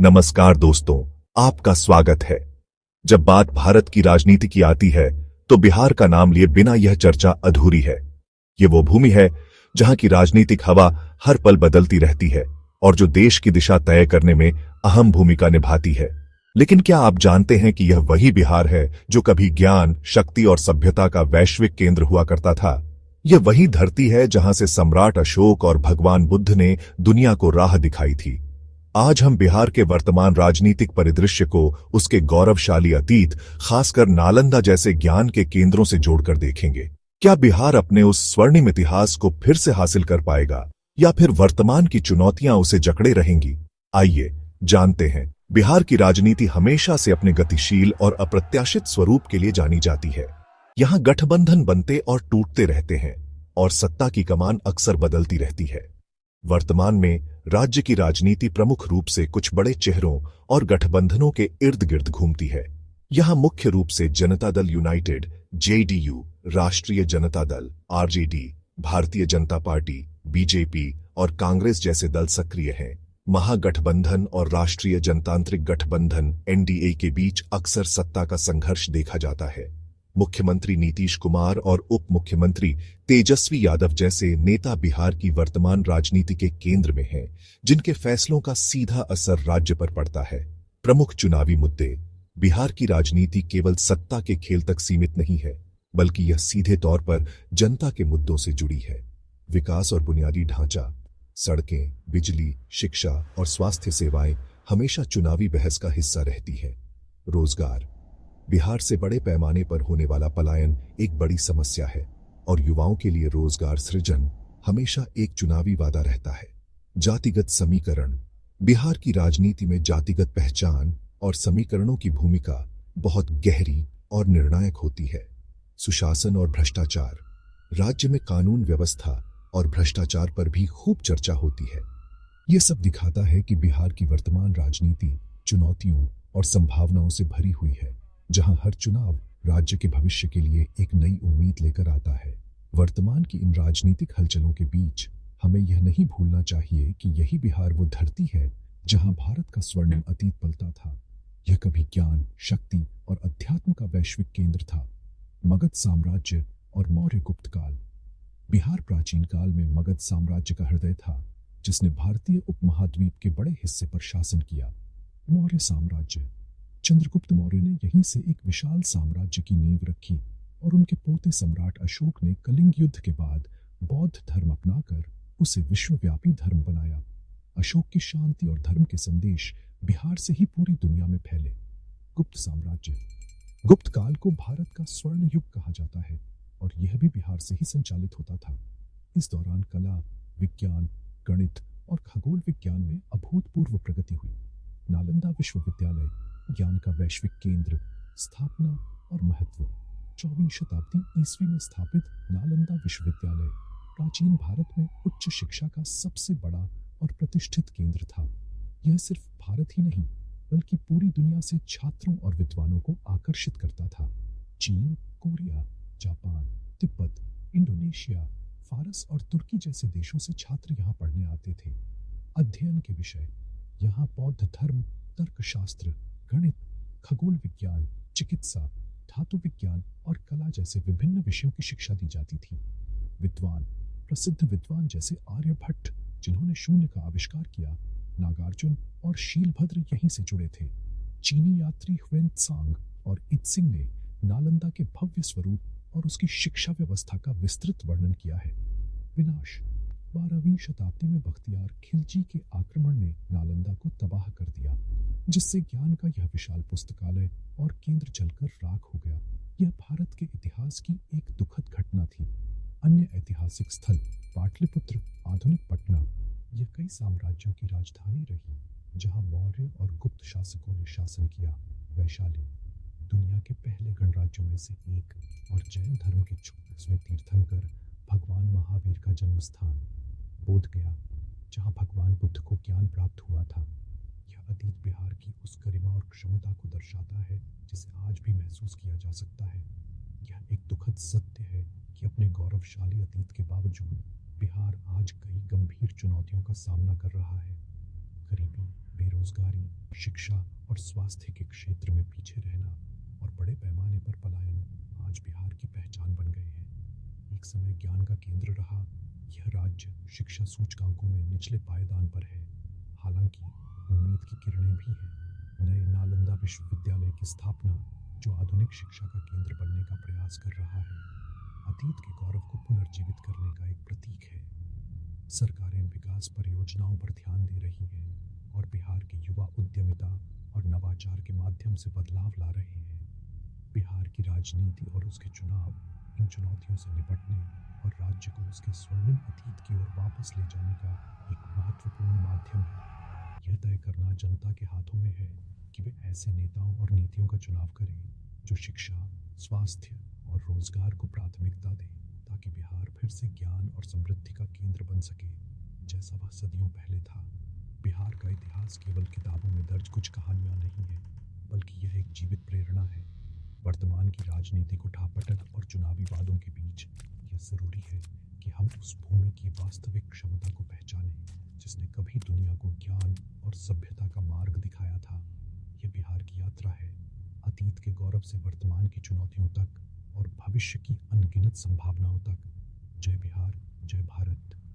नमस्कार दोस्तों, आपका स्वागत है। जब बात भारत की राजनीति की आती है तो बिहार का नाम लिए बिना यह चर्चा अधूरी है। ये वो भूमि है जहां की राजनीतिक हवा हर पल बदलती रहती है और जो देश की दिशा तय करने में अहम भूमिका निभाती है। लेकिन क्या आप जानते हैं कि यह वही बिहार है जो कभी ज्ञान, शक्ति और सभ्यता का वैश्विक केंद्र हुआ करता था? यह वही धरती है जहां से सम्राट अशोक और भगवान बुद्ध ने दुनिया को राह दिखाई थी। आज हम बिहार के वर्तमान राजनीतिक परिदृश्य को उसके गौरवशाली अतीत, खासकर नालंदा जैसे ज्ञान के केंद्रों से जोड़कर देखेंगे। क्या बिहार अपने उस स्वर्णिम इतिहास को फिर से हासिल कर पाएगा या फिर वर्तमान की चुनौतियां उसे जकड़े रहेंगी? आइए जानते हैं। बिहार की राजनीति हमेशा से अपने गतिशील और अप्रत्याशित स्वरूप के लिए जानी जाती है। यहाँ गठबंधन बनते और टूटते रहते हैं और सत्ता की कमान अक्सर बदलती रहती है। वर्तमान में राज्य की राजनीति प्रमुख रूप से कुछ बड़े चेहरों और गठबंधनों के इर्द गिर्द घूमती है। यहां मुख्य रूप से जनता दल यूनाइटेड (जेडीयू), राष्ट्रीय Janata Dal (RJD), Bharatiya Janata party (BJP) और कांग्रेस जैसे दल सक्रिय हैं। महागठबंधन और राष्ट्रीय जनतांत्रिक गठबंधन (एनडीए) के बीच अक्सर सत्ता का संघर्ष देखा जाता है। मुख्यमंत्री नीतीश कुमार और उप मुख्यमंत्री तेजस्वी यादव जैसे नेता बिहार की वर्तमान राजनीति के केंद्र में हैं, जिनके फैसलों का सीधा असर राज्य पर पड़ता है। प्रमुख चुनावी मुद्दे। बिहार की राजनीति केवल सत्ता के खेल तक सीमित नहीं है, बल्कि यह सीधे तौर पर जनता के मुद्दों से जुड़ी है। विकास और बुनियादी ढांचा, सड़कें, बिजली, शिक्षा और स्वास्थ्य सेवाएं हमेशा चुनावी बहस का हिस्सा रहती है। रोजगार। बिहार से बड़े पैमाने पर होने वाला पलायन एक बड़ी समस्या है और युवाओं के लिए रोजगार सृजन हमेशा एक चुनावी वादा रहता है। जातिगत समीकरण। बिहार की राजनीति में जातिगत पहचान और समीकरणों की भूमिका बहुत गहरी और निर्णायक होती है। सुशासन और भ्रष्टाचार। राज्य में कानून व्यवस्था और भ्रष्टाचार पर भी खूब चर्चा होती है। यह सब दिखाता है कि बिहार की वर्तमान राजनीति चुनौतियों और संभावनाओं से भरी हुई है, जहां हर चुनाव राज्य के भविष्य के लिए एक नई उम्मीद लेकर आता है। वर्तमान की इन राजनीतिक हलचलों के बीच हमें यह नहीं भूलना चाहिए कि यही बिहार वो धरती है जहां भारत का स्वर्णिम अतीत पलता था। यह कभी ज्ञान, शक्ति और अध्यात्म का वैश्विक केंद्र था। मगध साम्राज्य और मौर्य गुप्त काल। बिहार प्राचीन काल में मगध साम्राज्य का हृदय था, जिसने भारतीय उपमहाद्वीप के बड़े हिस्से पर शासन किया। मौर्य साम्राज्य। चंद्रगुप्त मौर्य ने यहीं से एक विशाल साम्राज्य की नींव रखी और उनके पोते सम्राट अशोक ने कलिंग युद्ध के बाद बौद्ध धर्म अपनाकर उसे विश्वव्यापी धर्म बनाया। अशोक की शांति और धर्म के संदेश बिहार से ही पूरी दुनिया में फैले। गुप्त साम्राज्य। गुप्त काल को भारत का स्वर्ण युग कहा जाता है और यह भी बिहार से ही संचालित होता था। इस दौरान कला, विज्ञान, गणित और खगोल विज्ञान में अभूतपूर्व प्रगति हुई। नालंदा विश्वविद्यालय, ज्ञान का वैश्विक केंद्र, स्थापना और महत्व। 24वीं शताब्दी ईस्वी में स्थापित नालंदा विश्वविद्यालय प्राचीन भारत में उच्च शिक्षा का सबसे बड़ा और प्रतिष्ठित केंद्र था। यह सिर्फ भारत ही नहीं, बल्कि पूरी दुनिया से छात्रों और विद्वानों को आकर्षित करता था। चीन, कोरिया, जापान, तिब्बत, इंडोनेशिया, फारस और तुर्की जैसे देशों से छात्र यहाँ पढ़ने आते थे। अध्ययन के विषय। यहाँ बौद्ध धर्म, तर्कशास्त्र, गणित, खगोल विज्ञान, चिकित्सा, धातु विज्ञान और कला जैसे विभिन्न विषयों की शिक्षा दी जाती थी। विद्वान। प्रसिद्ध विद्वान जैसे आर्यभट्ट, जिन्होंने शून्य का आविष्कार किया, नागार्जुन और शीलभद्र यहीं से जुड़े थे। चीनी यात्री ह्वेनत्सांग और इत्सिंग ने नालंदा के भव्य स्वरूप और उसकी शिक्षा व्यवस्था का विस्तृत वर्णन किया है। विनाश। 12वीं शताब्दी में बख्तियार खिलजी के आक्रमण ने नालंदा को तबाह कर दिया, जिससे ज्ञान का यह विशाल पुस्तकालय और केंद्र जलकर राख हो गया। यह भारत के इतिहास की एक दुखद घटना थी। अन्य ऐतिहासिक स्थल। पाटलिपुत्र, आधुनिक पटना। यह कई साम्राज्यों की राजधानी रही, जहां मौर्य और गुप्त शासकों ने शासन किया। वैशाली, दुनिया के पहले गणराज्यों में से एक और जैन धर्म के 24वें तीर्थंकर भगवान महावीर का जन्म स्थान। बोध गया, जहां भगवान बुद्ध को ज्ञान प्राप्त हुआ था। यह अतीत बिहार की उस गरिमा और क्षमता को दर्शाता है जिसे आज भी महसूस किया जा सकता है। यह एक दुखद सत्य है कि अपने गौरवशाली अतीत के बावजूद बिहार आज कई गंभीर चुनौतियों का सामना कर रहा है। गरीबी, बेरोजगारी, शिक्षा और स्वास्थ्य के क्षेत्र में पीछे रहना और बड़े पैमाने पर पलायन आज बिहार की पहचान बन गए हैं। एक समय ज्ञान का केंद्र रहा यह राज्य शिक्षा सूचकांकों में निचले पायदान पर है। हालांकि उम्मीद की किरणें भी हैं। नए नालंदा विश्वविद्यालय की स्थापना, जो आधुनिक शिक्षा का केंद्र बनने का प्रयास कर रहा है, अतीत के गौरव को पुनर्जीवित करने का एक प्रतीक है। सरकारें विकास परियोजनाओं पर ध्यान दे रही हैं और बिहार के युवा उद्यमिता और नवाचार के माध्यम से बदलाव ला रहे हैं। बिहार की राजनीति और उसके चुनाव इन चुनौतियों से निपटने और राज्य को उसके स्वर्णिम अतीत की ओर वापस ले जाने का एक महत्वपूर्ण माध्यम है। यह तय करना जनता के हाथों में है कि वे ऐसे नेताओं और नीतियों का चुनाव करें जो शिक्षा, स्वास्थ्य और रोजगार को प्राथमिकता दें, ताकि बिहार फिर से ज्ञान और समृद्धि का केंद्र बन सके, जैसा वह सदियों पहले था। बिहार का इतिहास केवल किताबों में दर्ज कुछ कहानियां नहीं है, बल्कि यह एक जीवित प्रेरणा है। वर्तमान की राजनीतिक उठापटक और चुनावी वादों के बीच यह जरूरी है कि हम उस भूमि की वास्तविक क्षमता को पहचानें, जिसने कभी दुनिया को ज्ञान और सभ्यता का मार्ग दिखाया था। यह बिहार की यात्रा है, अतीत के गौरव से वर्तमान की चुनौतियों तक और भविष्य की अनगिनत संभावनाओं तक। जय बिहार, जय भारत।